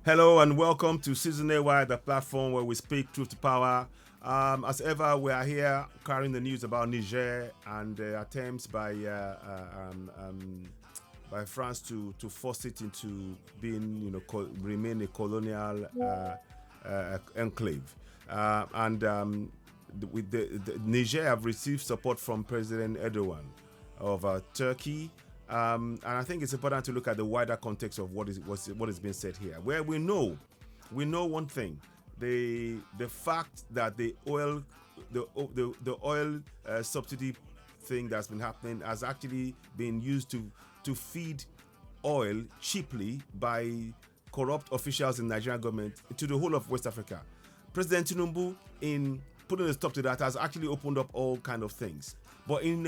Hello and welcome to Season AY, the platform where we speak truth to power. As ever, we are here carrying the news about Niger and attempts by France to force it into being, remain a colonial enclave. Niger have received support from President Erdogan of Turkey. And I think it's important to look at the wider context of what is being said here. Where we know one thing: the fact that the oil subsidy thing that's been happening has actually been used to feed oil cheaply by corrupt officials in the Nigerian government to the whole of West Africa. President Tinubu, in putting a stop to that, has actually opened up all kind of things. But in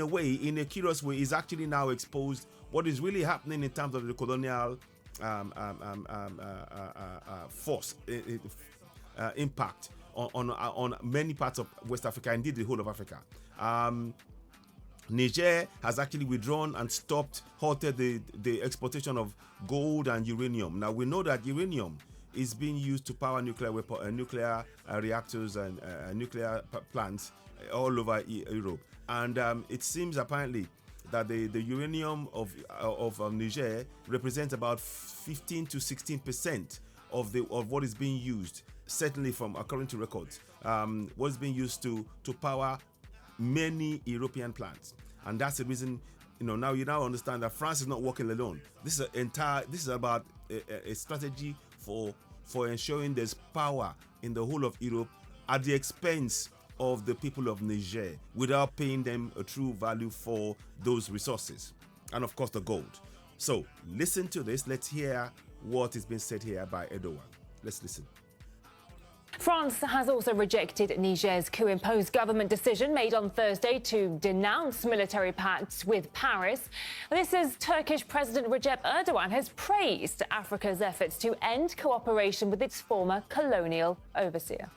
a curious way, is actually now exposed what is really happening in terms of the colonial force impact on many parts of West Africa, indeed the whole of Africa. Niger has actually withdrawn and halted the exportation of gold and uranium. Now we know that uranium is being used to power nuclear reactors and nuclear plants all over Europe. And it seems apparently that the uranium of Niger represents about 15 to 16% of what is being used, certainly from according to records, what is being used to power many European plants. And that's the reason, now you understand that France is not working alone. This is about a strategy for ensuring there's power in the whole of Europe at the expense of the people of Niger, without paying them a true value for those resources, and of course the gold. So listen to this. Let's hear what is being said here by Erdogan. Let's listen. France has also rejected Niger's coup-imposed government decision made on Thursday to denounce military pacts with Paris. This as Turkish President Recep Erdogan has praised Africa's efforts to end cooperation with its former colonial overseer.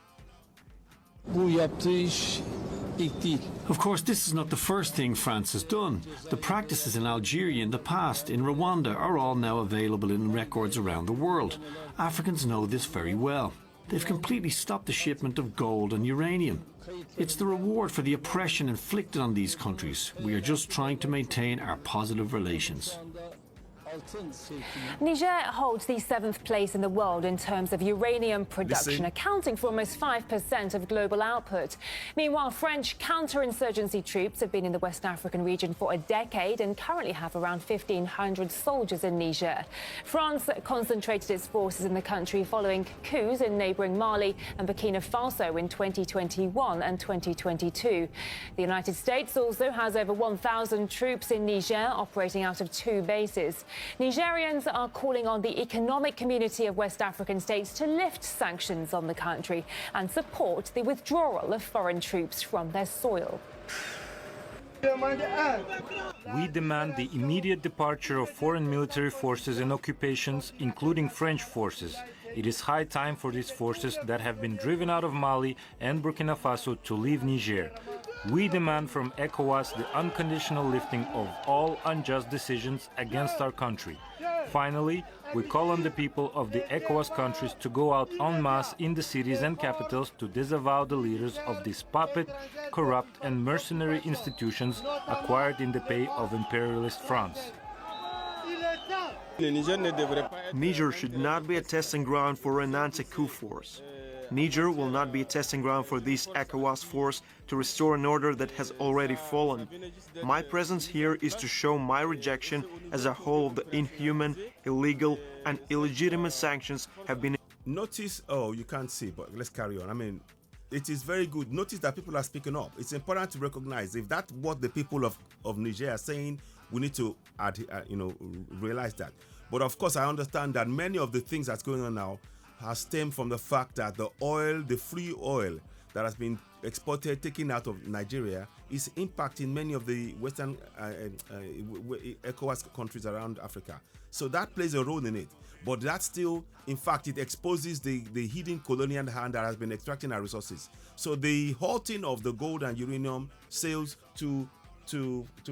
Of course, this is not the first thing France has done. The practices in Algeria in the past, in Rwanda, are all now available in records around the world. Africans know this very well. They've completely stopped the shipment of gold and uranium. It's the reward for the oppression inflicted on these countries. We are just trying to maintain our positive relations. Niger holds the 7th place in the world in terms of uranium production, accounting for almost 5% of global output. Meanwhile, French counterinsurgency troops have been in the West African region for a decade and currently have around 1,500 soldiers in Niger. France concentrated its forces in the country following coups in neighbouring Mali and Burkina Faso in 2021 and 2022. The United States also has over 1,000 troops in Niger, operating out of 2 bases. Nigerians are calling on the economic community of West African states to lift sanctions on the country and support the withdrawal of foreign troops from their soil. We demand the immediate departure of foreign military forces and occupations, including French forces. It is high time for these forces that have been driven out of Mali and Burkina Faso to leave Niger. We demand from ECOWAS the unconditional lifting of all unjust decisions against our country. Finally, we call on the people of the ECOWAS countries to go out en masse in the cities and capitals to disavow the leaders of these puppet, corrupt and mercenary institutions acquired in the pay of imperialist France. Niger should not be a testing ground for an anti-coup force. Niger will not be a testing ground for this ECOWAS force to restore an order that has already fallen. My presence here is to show my rejection as a whole of the inhuman, illegal and illegitimate sanctions have been... Notice, you can't see, but let's carry on. I mean, it is very good. Notice that people are speaking up. It's important to recognize if that's what the people of Niger are saying, we need to realize that. But of course, I understand that many of the things that's going on now has stemmed from the fact that the free oil that has been exported, taken out of Nigeria, is impacting many of the Western ECOWAS countries around Africa. So that plays a role in it. But that still, in fact, it exposes the hidden colonial hand that has been extracting our resources. So the halting of the gold and uranium sales to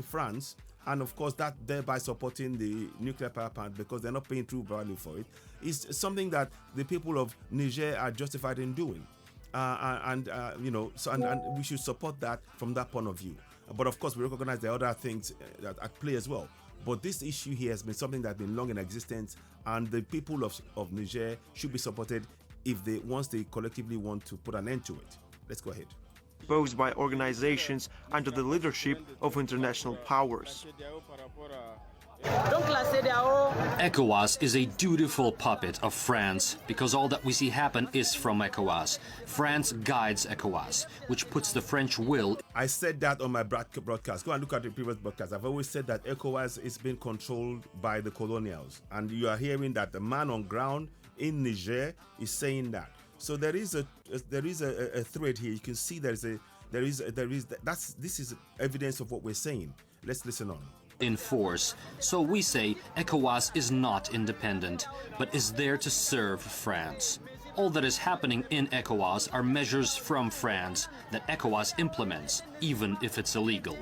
France and of course that thereby supporting the nuclear power plant because they're not paying true value for it, is something that the people of Niger are justified in doing. And we should support that from that point of view. But of course, we recognize there are other things that at play as well. But this issue here has been something that's been long in existence, and the people of Niger should be supported once they collectively want to put an end to it. Let's go ahead. Posed by organizations under the leadership of international powers. ECOWAS is a dutiful puppet of France because all that we see happen is from ECOWAS. France guides ECOWAS, which puts the French will. I said that on my broadcast. Go and look at the previous broadcast. I've always said that ECOWAS is being controlled by the colonials, and you are hearing that the man on ground in Niger is saying that. So there is a thread here. You can see this is evidence of what we're saying. Let's listen on. In force. So we say ECOWAS is not independent, but is there to serve France. All that is happening in ECOWAS are measures from France that ECOWAS implements, even if it's illegal.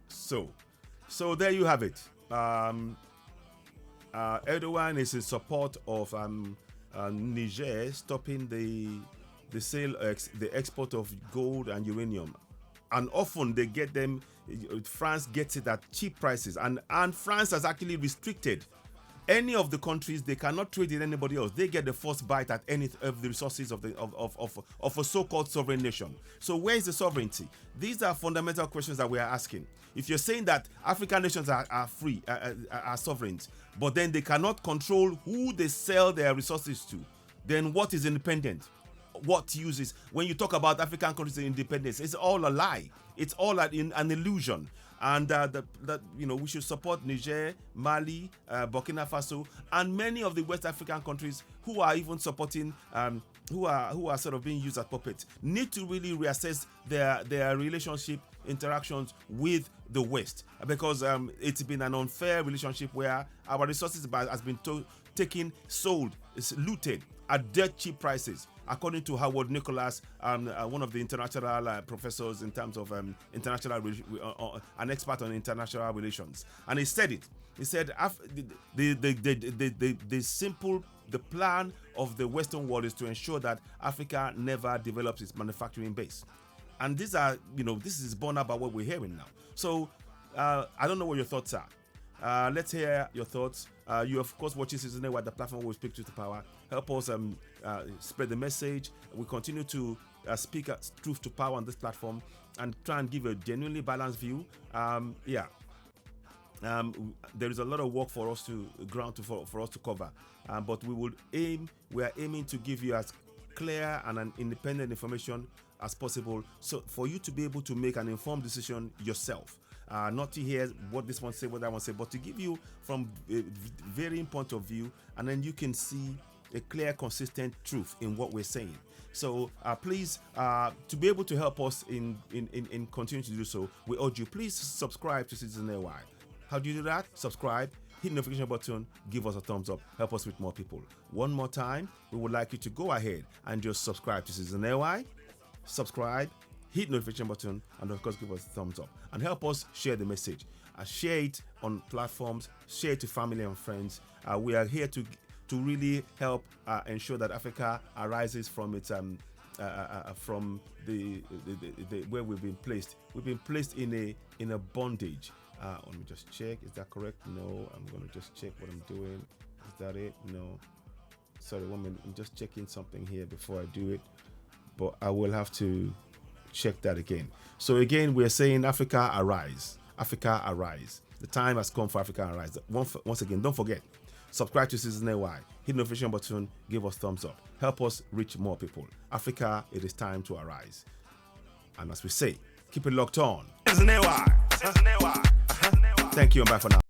So there you have it. Erdogan is in support of Niger stopping the sale, the export of gold and uranium, and often they get them. France gets it at cheap prices, and France has actually restricted any of the countries. They cannot trade with anybody else. They get the first bite at any of the resources of a so-called sovereign nation. So where is the sovereignty? These are fundamental questions that we are asking. If you're saying that African nations are free, are sovereigns, but then they cannot control who they sell their resources to, then what is independent? What uses? When you talk about African countries' independence, it's all a lie. It's all an illusion. And we should support Niger, Mali, Burkina Faso, and many of the West African countries who are even supporting, who are sort of being used as puppets, need to really reassess their relationship interactions with the West, because it's been an unfair relationship where our resources has been taken, sold, looted at dirt cheap prices. According to Howard Nicholas, one of the international professors in terms of an expert on international relations, and he said it. He said the plan of the Western world is to ensure that Africa never develops its manufacturing base, and this is borne out by what we're hearing now. So I don't know what your thoughts are. Let's hear your thoughts. You, of course, watching Citizen Network, the platform where we speak truth to power. Help us spread the message. We continue to speak truth to power on this platform and try and give a genuinely balanced view. There is a lot of work for us to cover, but we are aiming to give you as clear and an independent information as possible, so for you to be able to make an informed decision yourself. Not to hear what this one say, what that one say, but to give you from a varying point of view, and then you can see a clear, consistent truth in what we're saying. So please, to be able to help us in continuing to do so, we urge you, please subscribe to Citizen AY. How do you do that? Subscribe, hit the notification button, give us a thumbs up, help us with more people. One more time, we would like you to go ahead and just subscribe to Citizen AY, subscribe, hit the notification button, and of course give us a thumbs up and help us share the message. Share it on platforms, share it to family and friends. We are here to really help ensure that Africa arises from its from the where we've been placed. We've been placed in a bondage. Let me just check. Is that correct? No. I'm gonna just check what I'm doing. Is that it? No. Sorry, 1 minute. I'm just checking something here before I do it. But I will have to check that again. So again, we're saying Africa arise. Africa arise. The time has come for Africa to arise. Once again, don't forget, subscribe to Citizen AY, hit the notification button, give us thumbs up, help us reach more people. Africa, it is time to arise. And as we say, keep it locked on. Citizen AY. Thank you and bye for now.